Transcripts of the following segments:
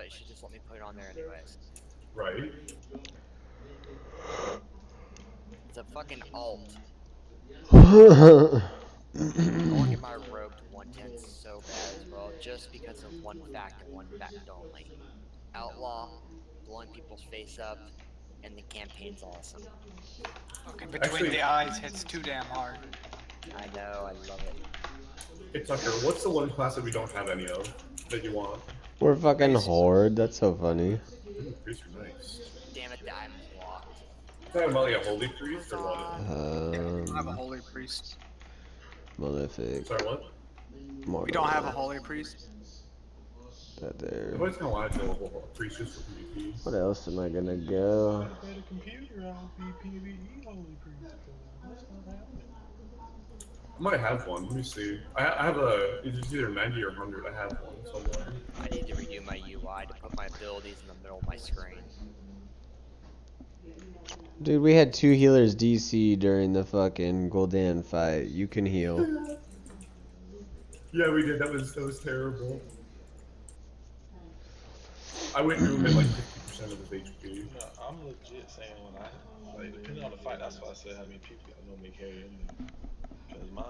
it should just let me put it on there anyways. Right. It's a fucking alt. I want to get my rogue to 110 so bad as well, just because of one fact and one fact only. Outlaw, blowing people's face up, and the campaign's awesome. Okay, between the eyes hits too damn hard. I know, I love it. Hey Tucker, what's the one class that we don't have any of that you want? We're fucking horde. That's so funny. Ooh, priests are nice. Damn it, the item's locked. Talking about like a holy priest or what? I have a holy priest. Malefic. Sorry, what? We don't have a holy priest. That there. Nobody's gonna want to do a priest just for PvP. What else am I gonna go? I bet a computer I'll be PvE holy priest. That's not happening. I might have one. Let me see. I have a. It's either 90 or 100. I have one somewhere. I need to redo my UI to put my abilities in the middle of my screen. Dude, we had 2 healers DC during the fucking Gul'dan fight. You can heal. Yeah, we did. That was terrible. I went through him at like 50% of his HP. No, I'm legit saying when I like depending on the fight, that's why I said how many people I normally carry in there. Cause my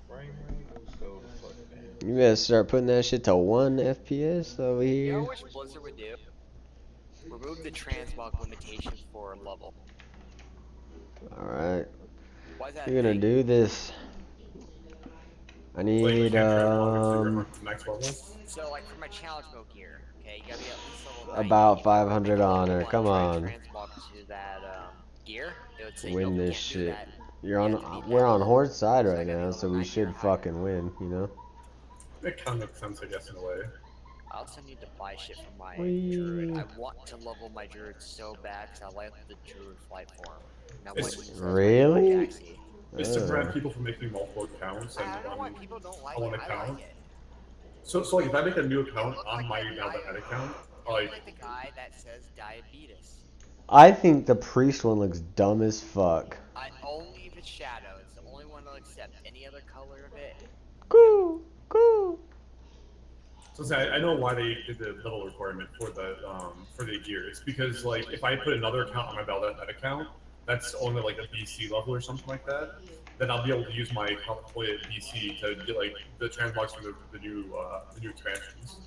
frame rate will go the fuck down. You better start putting that shit to 1 FPS over You here. know what Blizzard would do? Remove the transmog limitation for level. Alright. Why is that You're gonna do this. I need, Next level. So, like, for my challenge mode gear, okay, you gotta be at least level 90. about 500 honor. Come on. Transmog to that, gear, it would say, Win nope, this can't do shit. that. We're on Horde side right now, so we should fucking win, you know? It kind of makes sense, I guess, in a way. I also need to buy shit for my druid. I want to level my druid so bad because I like the druid flight form. Now, Really? It's to prevent people from making multiple accounts and I don't know why people don't like on it. account. I like it. So like if I make a new account on my Valkone account, like the guy that says diabetes. I think the priest one looks dumb as fuck. Only if it's shadow. It's the only one I'll accept. Any other color of it. Cool, cool. So say I know why they did the level requirement for the gear. It's because like if I put another account on my Valkone account, that's only like a BC level or something like that, then I'll be able to use my account to play at BC to get like the transmogs from the new expansions.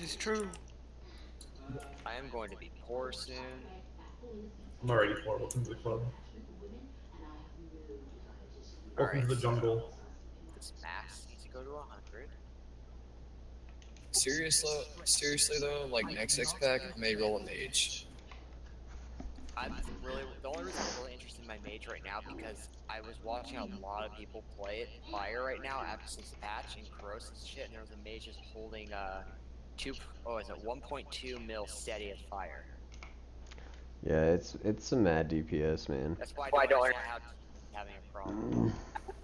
It's true. I am going to be poor soon. I'm already poor. Welcome to the club. Welcome to the jungle. This max needs to go to 100. Seriously though, like next X pack, I may roll a mage. The only reason I'm really interested in my mage right now because I was watching a lot of people play it fire right now after since the patch and corrosive shit, and there was a mage just holding 1.2 mil steady as fire. Yeah, it's some mad DPS, man. That's why I don't have having a problem.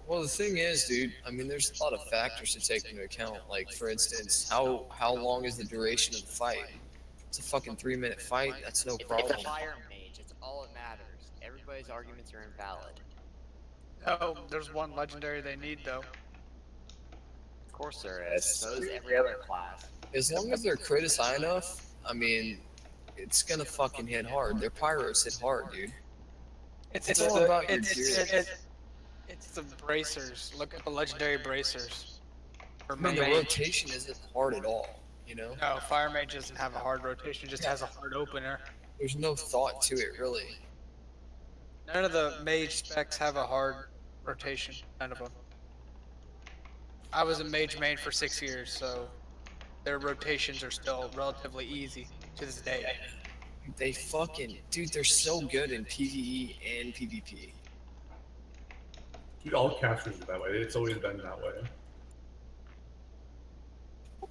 Well, the thing is, dude, I mean, there's a lot of factors to take into account. Like, for instance, how long is the duration of the fight? It's a fucking 3-minute fight. That's no problem. It's a fire mage. It's all that matters. Everybody's arguments are invalid. Oh, there's one legendary they need though. Of course there is. So is every other class. As long as their crit is high enough, I mean, it's gonna fucking hit hard. Their pyros hit hard, dude. It's all about your gear. It's the bracers. Look at the legendary bracers. I mean, the rotation isn't hard at all, you know? No, Fire Mage doesn't have a hard rotation, it just has a hard opener. There's no thought to it, really. None of the mage specs have a hard rotation. None of them. I was a mage main for 6 years, so their rotations are still relatively easy to this day. They fucking... Dude, they're so good in PvE and PvP. Dude, all casters are that way. It's always been that way.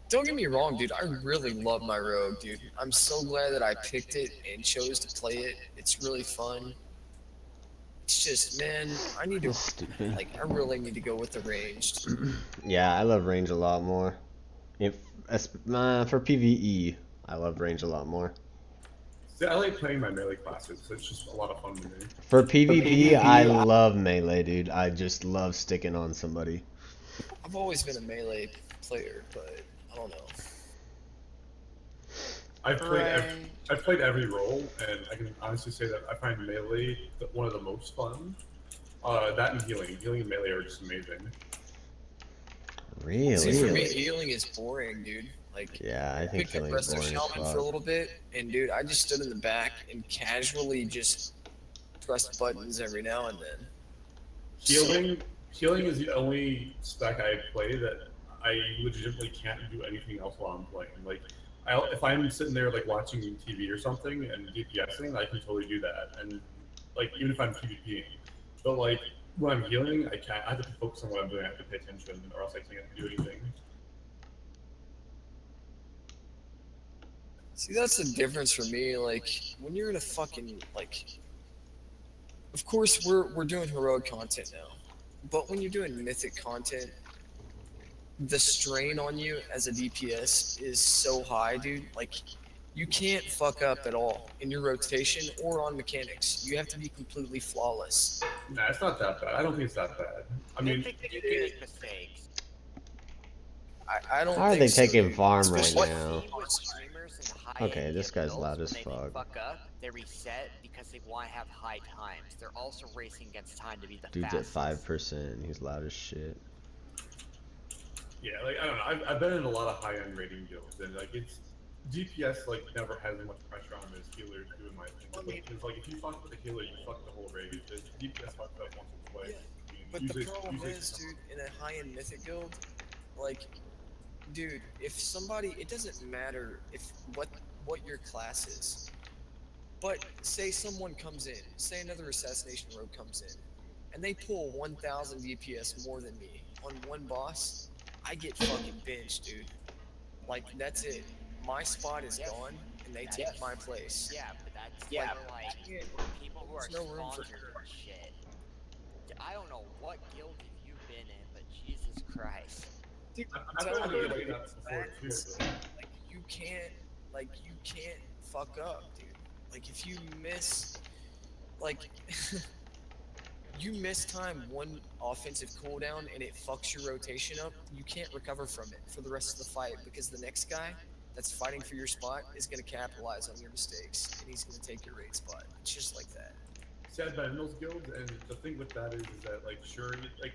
Don't get me wrong, dude. I really love my rogue, dude. I'm so glad that I picked it and chose to play it. It's really fun. It's just, man, I need to, like, I really need to go with the ranged. Yeah, I love range a lot more. For PvE, I love range a lot more. See, I like playing my melee classes. It's just a lot of fun to me. For PvP, I love melee, dude. I just love sticking on somebody. I've always been a melee player, but I don't know. I've played every role, and I can honestly say that I find melee one of the most fun. That and healing. Healing and melee are just amazing. Really? See, for me, healing is boring, dude. Like, Yeah, I think picked up healing's Resto boring as Shaman for a fuck. little bit, and dude, I just stood in the back and casually just pressed buttons every now and then. Healing is the only spec I play that I legitimately can't do anything else while I'm playing. Like, if I'm sitting there like watching TV or something and DPSing, I can totally do that. And like even if I'm PvPing, but like when I'm healing, I can't. I have to focus on what I'm doing. I have to pay attention, or else I can't do anything. See, that's the difference for me. Like, when you're in a fucking like, of course we're doing heroic content now, but when you're doing mythic content, the strain on you as a DPS is so high, dude. Like, you can't fuck up at all in your rotation or on mechanics. You have to be completely flawless. Nah, it's not that bad. I don't think it's that bad. I mean, Mythic, you can make mistakes. I don't How are think they so, taking dude. farm right Especially now? See with streamers and high Okay, this guy's builds, loud when as they fuck. fuck up, they reset because they want to have high times. They're also racing against time to be the Dude's at fastest. 5%. He's loud as shit. yeah, like I don't know. I've been in a lot of high-end rating guilds, and like it's DPS like never has as much pressure on them as healers do, in my opinion. Because like if you fuck with a healer, you fuck the whole raid. If DPS fucks up once or twice, Yeah, I mean, but the problem is, dude, in a high-end mythic guild, like, dude, if somebody, it doesn't matter if what your class is, but say someone comes in, say another assassination rogue comes in, and they pull 1,000 DPS more than me on one boss, I get fucking benched, dude. Like, that's it. My spot is Yes, gone, and they take that's my place. yeah, but that's Like, for like people who are there's no room for sponsored error. and shit. I don't know what guild have you been in, but Jesus Christ. Dude, I've I'm been telling in you, good dude, guilds before too. But like, you can't fuck up, dude. Like, if you miss, like, you miss time one offensive cooldown and it fucks your rotation up, you can't recover from it for the rest of the fight because the next guy that's fighting for your spot is going to capitalize on your mistakes and he's going to take your raid spot. It's just like that. see, I've been in those guilds, and the thing with that is that like sure, like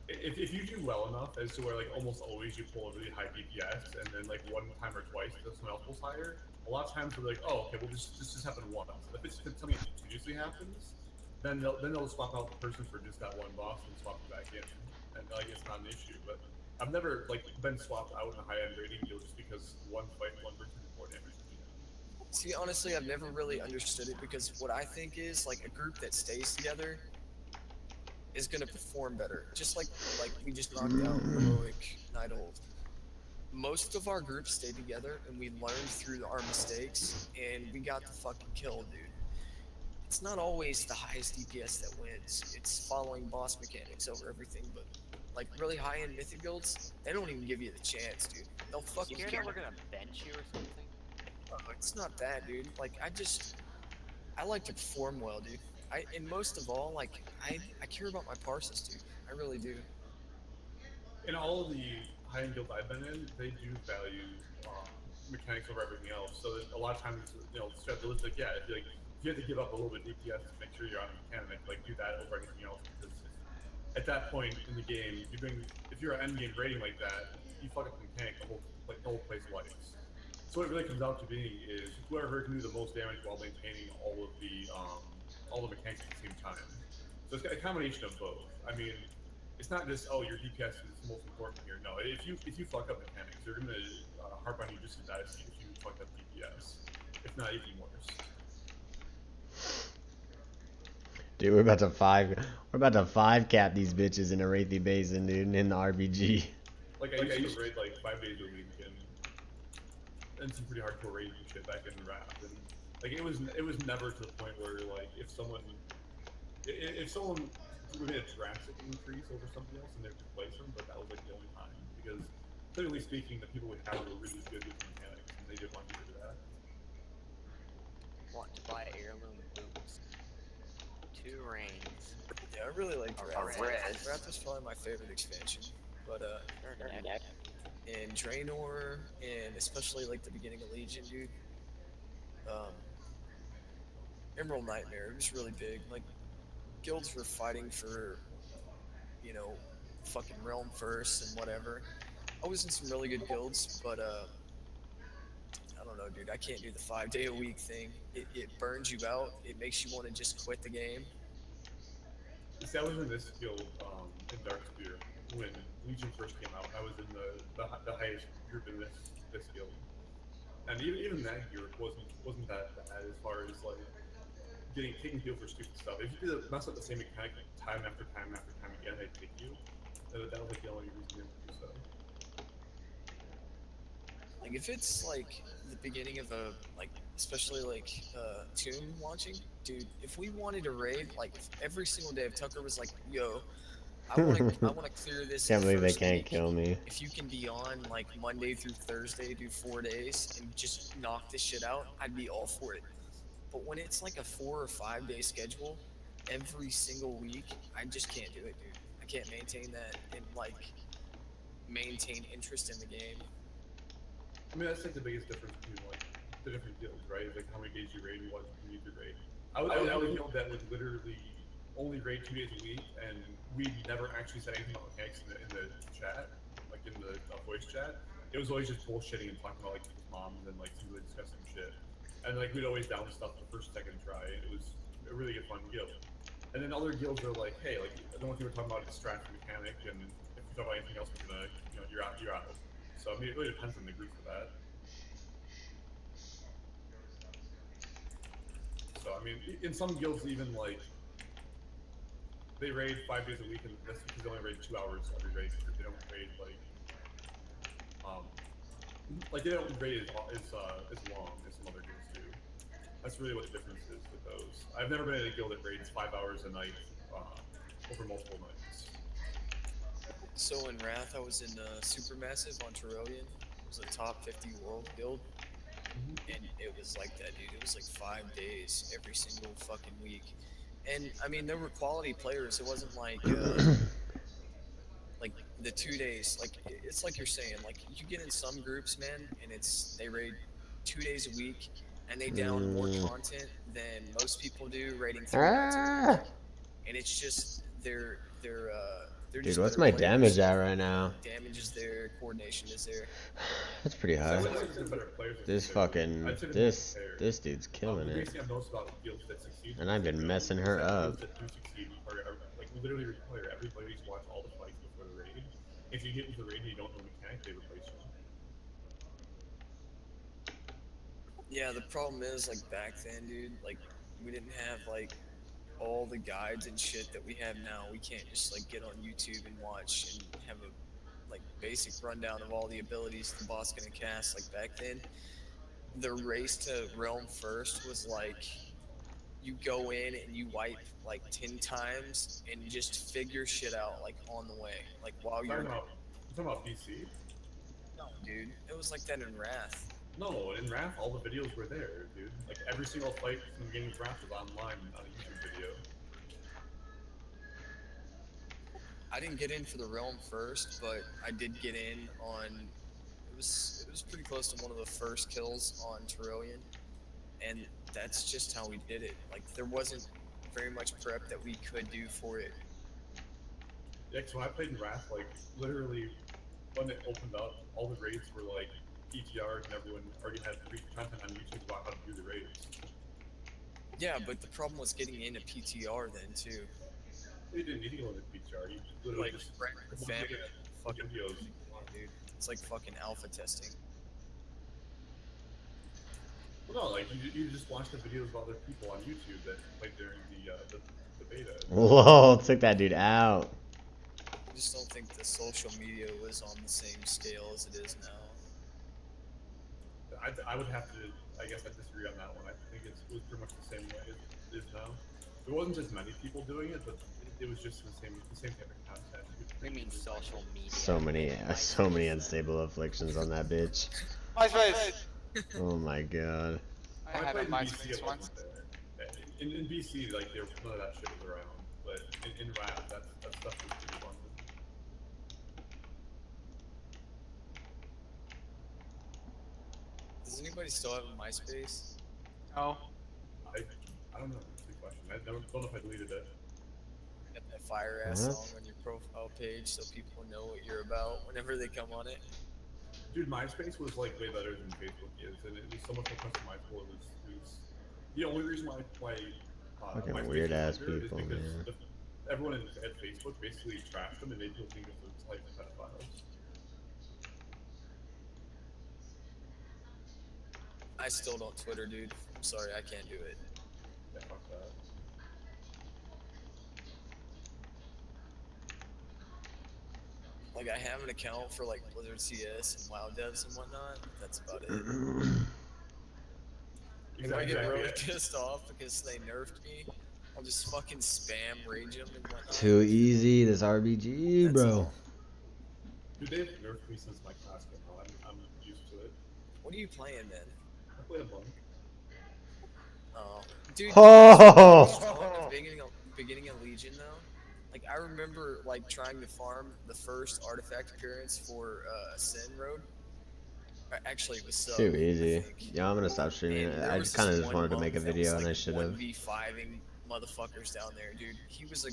if you do well enough as to where like almost always you pull a really high DPS, and then like one time or twice someone else pulls higher, a lot of times we're like, oh, okay, well this just happened once. If it's something that continuously happens, then they'll swap out the person for just that one boss and swap it back in, and like it's not an issue. But I've never like been swapped out in a high end rating guild just because one fight one person did more damage than me. See, honestly, I've never really understood it because what I think is like a group that stays together is going to perform better. Just like we just knocked out Heroic Nighthold. Most of our groups stayed together and we learned through our mistakes and we got the fucking kill, dude. It's not always the highest DPS that wins. It's following boss mechanics over everything, but like really high-end mythic guilds, they don't even give you the chance, dude. They'll fucking Scared kill. that we're gonna bench you or something? Oh, it's not that, dude. Like I like to perform well, dude. And most of all, like I care about my parses, dude. I really do. In all of the high-end guilds I've been in, they do value mechanics over everything else. So a lot of times, strategistic, yeah, if you have to give up a little bit of DPS to make sure you're on a mechanic, like do that over anything else because at that point in the game, if you're an end game rating like that, you fuck up the mechanic, the whole place wipes. So what it really comes out to being is whoever can do the most damage while maintaining all the mechanics at the same time. So it's got a combination of both. I mean, it's not just your DPS is most important here. No, if you fuck up mechanics, they're gonna harp on you just as bad as if you fuck up DPS, if not even worse. Dude, we're about to five cap these bitches in a Wraithy Basin, dude, in the RBG. Like I used to raid like 5 days a week and some pretty hardcore raiding shit back in Raft, and like it was never to the point where like if someone made a drastic increase over something else and they would replace them, but that was like the only time because clearly speaking, the people we had were really good with mechanics and they didn't want to do that. want to buy heirloom boots. 2 rings. Yeah, I really liked Or Wrath. Wrath. Wrath was probably my favorite expansion. But and Draenor, and especially like the beginning of Legion, dude. Emerald Nightmare, it was really big. Like guilds were fighting for, you know, fucking realm first and whatever. I was in some really good guilds, but I don't know, dude. I can't do the 5-day-a-week thing. It burns you out. It makes you want to just quit the game. See, I was in this guild in Darkspear when Legion first came out. I was in the highest group in this guild, and even that group wasn't that bad as far as like taking people for stupid stuff. If you did mess up the same mechanic time after time after time again, they'd pick you. That was like the only reason they would do so. Like if it's like the beginning of a like, especially like Tomb launching, dude. If we wanted to raid, like every single day, if Tucker was like, "Yo, I want to clear this." Can't in the believe they first can't week. kill me. If you can be on like Monday through Thursday, do 4 days and just knock this shit out, I'd be all for it. But when it's like a 4 or 5 day schedule every single week, I just can't do it, dude. I can't maintain that and like maintain interest in the game. I mean, that's like the biggest difference between like the different guilds, right? Like how many days you raid and what you need to raid. I was a guild that would literally only raid 2 days a week, and we never actually said anything about mechanics in the chat, like in the voice chat. It was always just bullshitting and talking about like people's moms and like some really disgusting shit. And like we'd always down stuff the first, second try. It was a really good fun guild. And then other guilds are like, hey, like the one thing we're talking about is distract mechanic, and if you talk about anything else, we're gonna, you know, you're out. So I mean, it really depends on the group for that. So I mean, in some guilds even like they raid 5 days a week, and that's because they only raid 2 hours every raid. They don't raid like they don't raid as long as some other guilds do. That's really what the difference is with those. I've never been in a guild that raids 5 hours a night over multiple nights. So in Wrath, I was in Supermassive on Tyrolean. It was a top 50 world guild. And it was like that, dude. It was like 5 days every single fucking week. And I mean, there were quality players. It wasn't like like the 2 days. Like it's like you're saying. Like you get in some groups, man, and they raid 2 days a week, and they down more content than most people do, raiding 3 nights a week. And it's just they're Dude, just what's better my players. damage at right now? Damage is there, coordination is there. That's pretty high. This fucking this dude's killing it. And I've been messing her up. Like literally require everybody to watch all the fights before the raid. If you get into the raid and you don't know mechanic, they replace you. Yeah, the problem is like back then, dude. Like we didn't have like all the guides and shit that we have now. We can't just like get on YouTube and watch and have a like basic rundown of all the abilities the boss gonna cast. Like back then, the race to realm first was like you go in and you wipe like 10 times and just figure shit out like on the way, like while you're. You're talking about PC? No, dude, it was like that in Wrath. No, in Wrath, all the videos were there, dude. Like every single fight from the beginning of Wrath was online on a YouTube video. I didn't get in for the realm first, but I did get in on. It was pretty close to one of the first kills on Tyrolean, and that's just how we did it. Like there wasn't very much prep that we could do for it. Yeah, because when I played in Wrath, like literally when it opened up, all the raids were like PTR'd, and everyone already had free content on YouTube about how to do the raids. Yeah, but the problem was getting into PTR then too. You didn't need to go into PTR. You literally Like just family fucking videos. dude. It's like fucking alpha testing. Well, no, like you just watch the videos of other people on YouTube that played during the beta. Whoa, took that dude out. I just don't think the social media was on the same scale as it is now. I would have to, I guess I disagree on that one. I think it was pretty much the same way it is now. There wasn't as many people doing it, but it was just the same type of content. What do you mean social media? So many unstable afflictions on that bitch. MySpace. Oh my god. I had a played in BC, MySpace it once. wasn't there. In BC, like none of that shit was around, but in rap, that stuff was pretty fun. Does anybody still have a MySpace? No. I don't know. That's a good question. I don't know if I deleted it. Got that fire ass song on your profile page so people know what you're about whenever they come on it. Dude, MySpace was like way better than Facebook is, and it was so much more customizable. It was the only reason why Fucking MySpace weird was ass under is people, because man. everyone at Facebook basically trashed them and made people think it was like pedophiles. I still don't Twitter, dude. I'm sorry, I can't do it. Yeah, fuck that. Like, I have an account for like Blizzard CS and WoW devs and whatnot, but that's about it. If I get really pissed off because they nerfed me, I'll just fucking spam rage them and whatnot. Too easy, this RBG, bro. All. Dude, they've nerfed me since my class came out. I'm used to it. What are you playing then? I played a month. Oh, dude. Oh! Beginning of Legion though. Like I remember like trying to farm the first artifact appearance for Sin Road. Actually, it was so Too easy. Yeah, I'm gonna stop streaming. I kind of just wanted to make a video and I should have. 1v5ing motherfuckers down there, dude. He was a